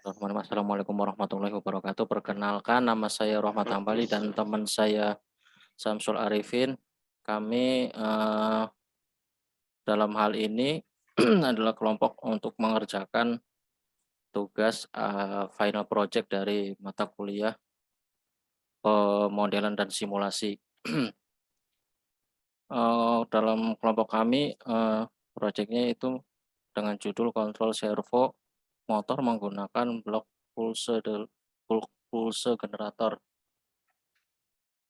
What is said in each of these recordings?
Assalamualaikum warahmatullahi wabarakatuh. Perkenalkan, nama saya Rahmat Hambali dan teman saya Samsul Arifin. Kami dalam hal ini adalah kelompok untuk mengerjakan tugas final project dari mata kuliah pemodelan dan simulasi. Dalam kelompok kami, proyeknya itu dengan judul kontrol servo motor menggunakan blok pulse generator.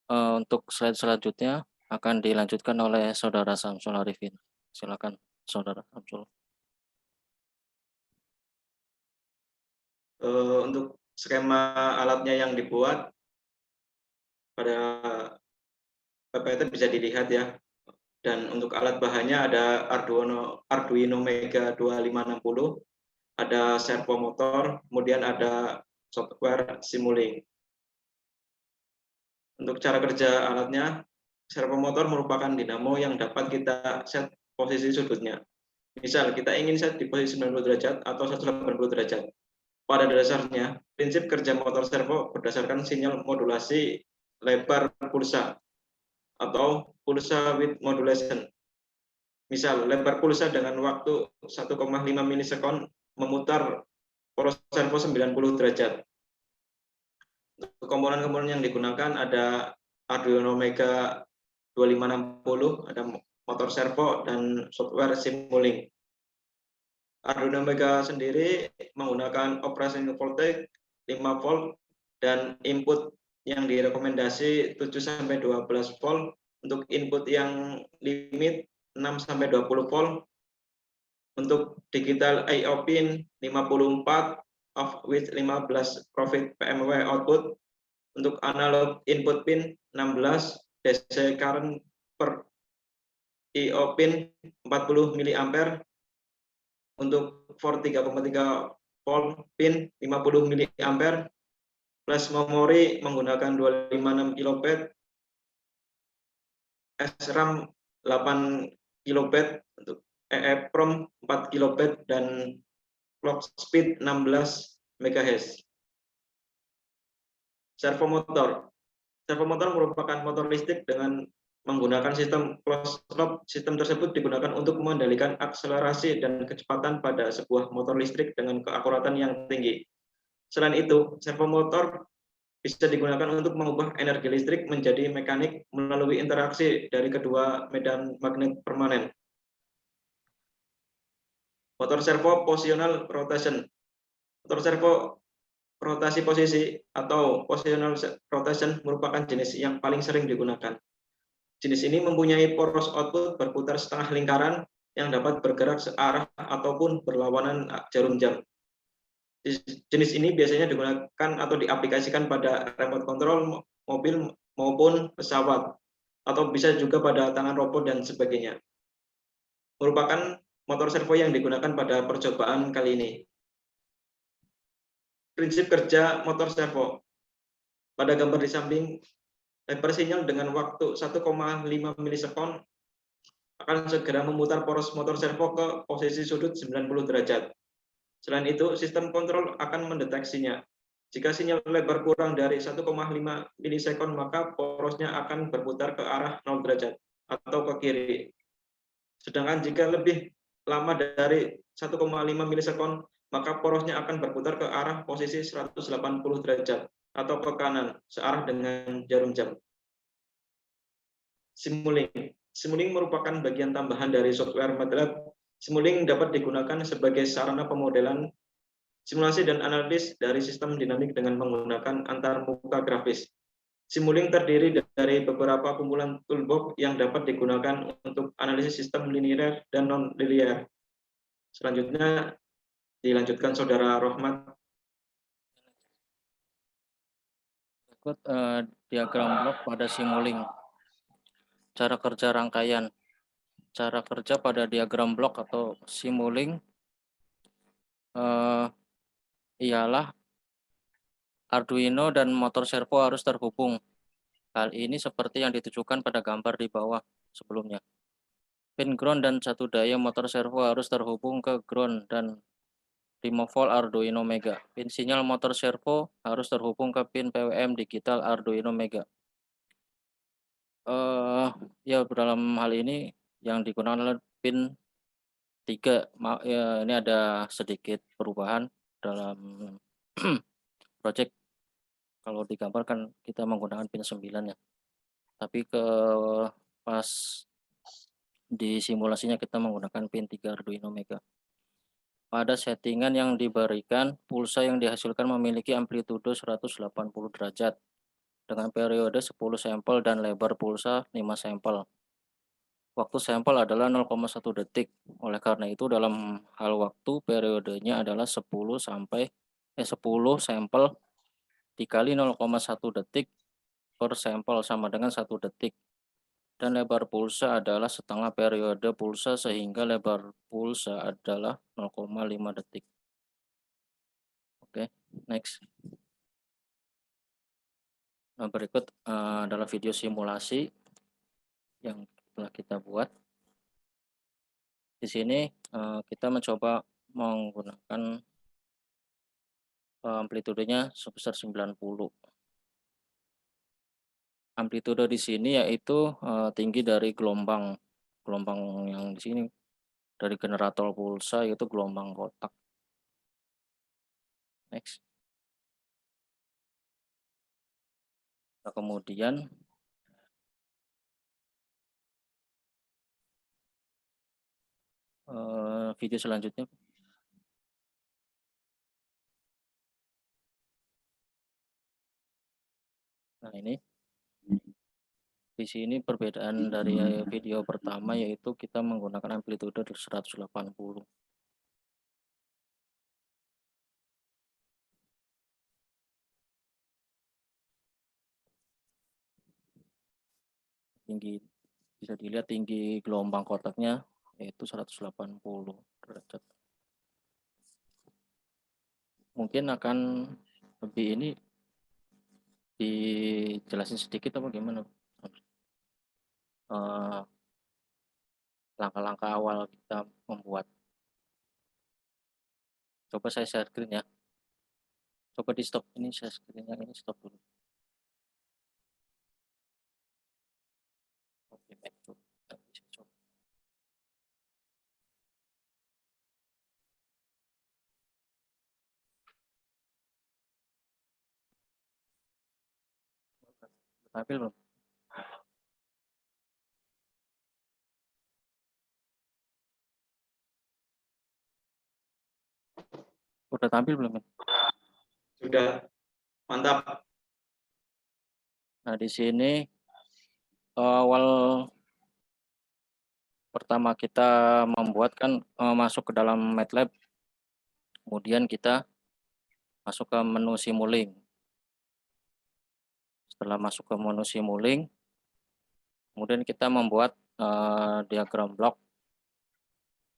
Untuk slide selanjutnya akan dilanjutkan oleh Saudara Samsul Arifin. Silakan, Saudara Samsul. Untuk skema alatnya yang dibuat pada PPT bisa dilihat ya. Dan untuk alat bahannya ada Arduino Mega 2560, ada servo motor, kemudian ada software Simulink. Untuk cara kerja alatnya, servo motor merupakan dinamo yang dapat kita set posisi sudutnya. Misal kita ingin set di posisi 90 derajat atau 180 derajat. Pada dasarnya, prinsip kerja motor servo berdasarkan sinyal modulasi lebar pulsa atau pulsa width modulation. Misal, lebar pulsa dengan waktu 1,5 milisekund memutar poros servo 90 derajat. Untuk komponen-komponen yang digunakan ada Arduino Mega 2560, ada motor servo dan software Simulink. Arduino Mega sendiri menggunakan operating voltage 5 volt dan input yang direkomendasi 7-12 volt, untuk input yang limit 6-20 volt, untuk digital I/O pin 54 off with 15 profit PMW output, untuk analog input pin 16 DC current per I/O pin 40 mA, untuk for 3,3 volt pin 50 mA, flash memori menggunakan 256 KB, SRAM 8 KB, untuk EEPROM 4 KB, dan clock speed 16 MHz. Servo motor merupakan motor listrik dengan menggunakan sistem closed loop. Sistem tersebut digunakan untuk mengendalikan akselerasi dan kecepatan pada sebuah motor listrik dengan keakuratan yang tinggi. Selain itu, servo motor bisa digunakan untuk mengubah energi listrik menjadi mekanik melalui interaksi dari kedua medan magnet permanen. Motor servo positional rotation. Motor servo rotasi posisi atau positional rotation merupakan jenis yang paling sering digunakan. Jenis ini mempunyai poros output berputar setengah lingkaran yang dapat bergerak searah ataupun berlawanan jarum jam. Jenis ini biasanya digunakan atau diaplikasikan pada remote control mobil maupun pesawat, atau bisa juga pada tangan robot dan sebagainya. Merupakan motor servo yang digunakan pada percobaan kali ini. Prinsip kerja motor servo. Pada gambar di samping, lebar sinyal dengan waktu 1,5 milisekund akan segera memutar poros motor servo ke posisi sudut 90 derajat. Selain itu, sistem kontrol akan mendeteksinya. Jika sinyal lebar kurang dari 1,5 milisekund, maka porosnya akan berputar ke arah 0 derajat atau ke kiri. Sedangkan jika lebih lama dari 1,5 milisekund, maka porosnya akan berputar ke arah posisi 180 derajat atau ke kanan, searah dengan jarum jam. Simulink. Simulink merupakan bagian tambahan dari software MATLAB. Simulink dapat digunakan sebagai sarana pemodelan, simulasi, dan analisis dari sistem dinamik dengan menggunakan antarmuka grafis. Simulink terdiri dari beberapa kumpulan toolbox yang dapat digunakan untuk analisis sistem linear dan non-linear. Selanjutnya dilanjutkan Saudara Rohmat. Berikut diagram blok pada Simulink. Cara kerja rangkaian. Cara kerja pada diagram blok atau Simulink ialah Arduino dan motor servo harus terhubung. Hal ini seperti yang ditujukan pada gambar di bawah sebelumnya. Pin ground dan satu daya motor servo harus terhubung ke ground dan 5 volt Arduino Mega. Pin sinyal motor servo harus terhubung ke pin PWM digital Arduino Mega. Ya dalam hal ini yang digunakan adalah pin 3. Ya, ini ada sedikit perubahan dalam project. Kalau digambarkan kita menggunakan pin 9 ya. Tapi pas di simulasinya kita menggunakan pin 3 Arduino Mega. Pada settingan yang diberikan, pulsa yang dihasilkan memiliki amplitudo 180 derajat dengan periode 10 sampel dan lebar pulsa 5 sampel. Waktu sampel adalah 0,1 detik. Oleh karena itu dalam hal waktu periodenya adalah 10 sampel dikali 0,1 detik per sampel sama dengan 1 detik. Dan lebar pulsa adalah setengah periode pulsa sehingga lebar pulsa adalah 0,5 detik. Oke, next. Nah, berikut adalah video simulasi yang telah kita buat. Di sini kita mencoba menggunakan amplitudenya sebesar 90. Amplitude di sini yaitu tinggi dari gelombang yang di sini dari generator pulsa yaitu gelombang kotak. Next. Nah, kemudian video selanjutnya. Nah, ini di sini perbedaan dari video pertama yaitu kita menggunakan amplitude 180. Tinggi, bisa dilihat tinggi gelombang kotaknya yaitu 180 derajat. Mungkin akan lebih ini dijelasin sedikit apa gimana? Langkah-langkah awal kita membuat. Coba saya share screen ya. Coba di stop ini, share screen-nya ini stop dulu. Oke, back to. Tampil belum? Udah tampil belum? Sudah, mantap. Nah, di sini awal pertama kita membuat kan masuk ke dalam MATLAB, kemudian kita masuk ke menu Simulink. Setelah masuk ke menu Simulink, kemudian kita membuat diagram blok.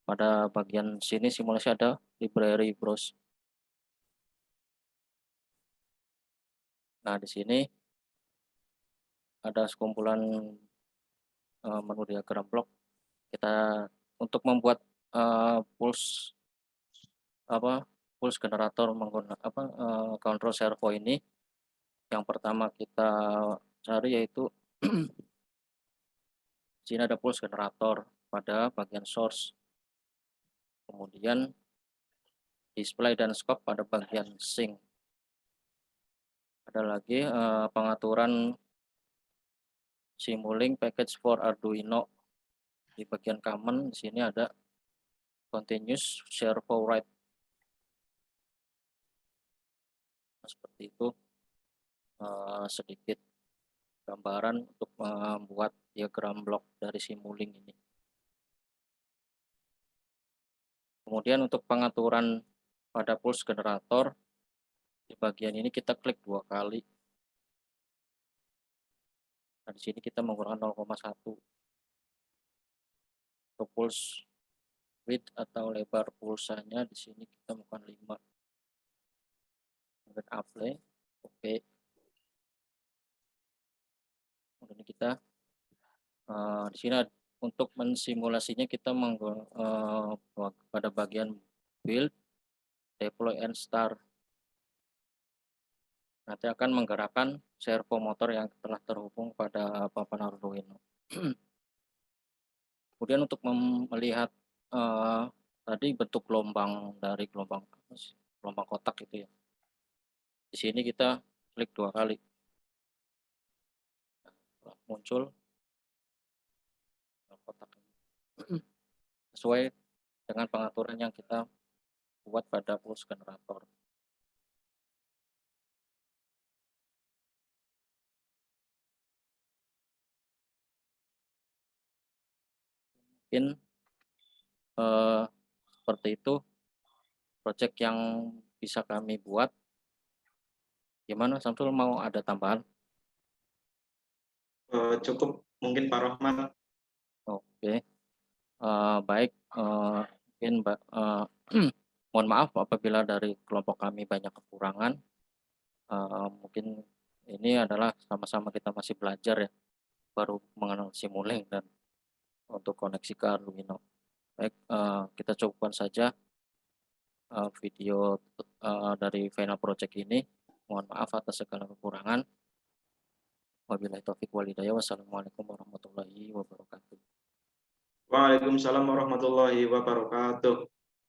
Pada bagian sini simulasi ada library browse. Nah, di sini ada sekumpulan menu diagram blok. Kita untuk membuat pulse generator menggunakan control servo ini, yang pertama kita cari yaitu di sini ada pulse generator pada bagian source, kemudian display dan scope pada bagian sync. Ada lagi pengaturan Simulink package for Arduino di bagian common. Di sini ada continuous servo write. Nah, seperti itu sedikit gambaran untuk membuat diagram blok dari Simulink ini. Kemudian untuk pengaturan pada pulse generator, di bagian ini kita klik 2 kali. Nah, di sini kita menggunakan 0,1. Untuk pulse width atau lebar pulsanya di sini kita menggunakan 5. Kemudian apply, oke. Kemudian kita di sini untuk mensimulasinya kita pada bagian build, deploy, and start. Nanti akan menggerakkan servo motor yang telah terhubung pada papan Arduino. Kemudian untuk melihat tadi bentuk gelombang dari gelombang kotak itu ya. Di sini kita klik 2 kali. Muncul kotak sesuai dengan pengaturan yang kita buat pada pulse generator. Mungkin seperti itu proyek yang bisa kami buat. Gimana Samsul, mau ada tambahan? Cukup mungkin Pak Rohman. Oke. Baik, mungkin mohon maaf apabila dari kelompok kami banyak kekurangan. Mungkin ini adalah sama-sama kita masih belajar ya, baru mengenal Simulink dan untuk koneksi ke Arduino. Baik, kita cukupkan saja video dari final project ini. Mohon maaf atas segala kekurangan. Wabillahi taufiq walhidayah. Wassalamualaikum warahmatullahi wabarakatuh. Waalaikumsalam warahmatullahi wabarakatuh.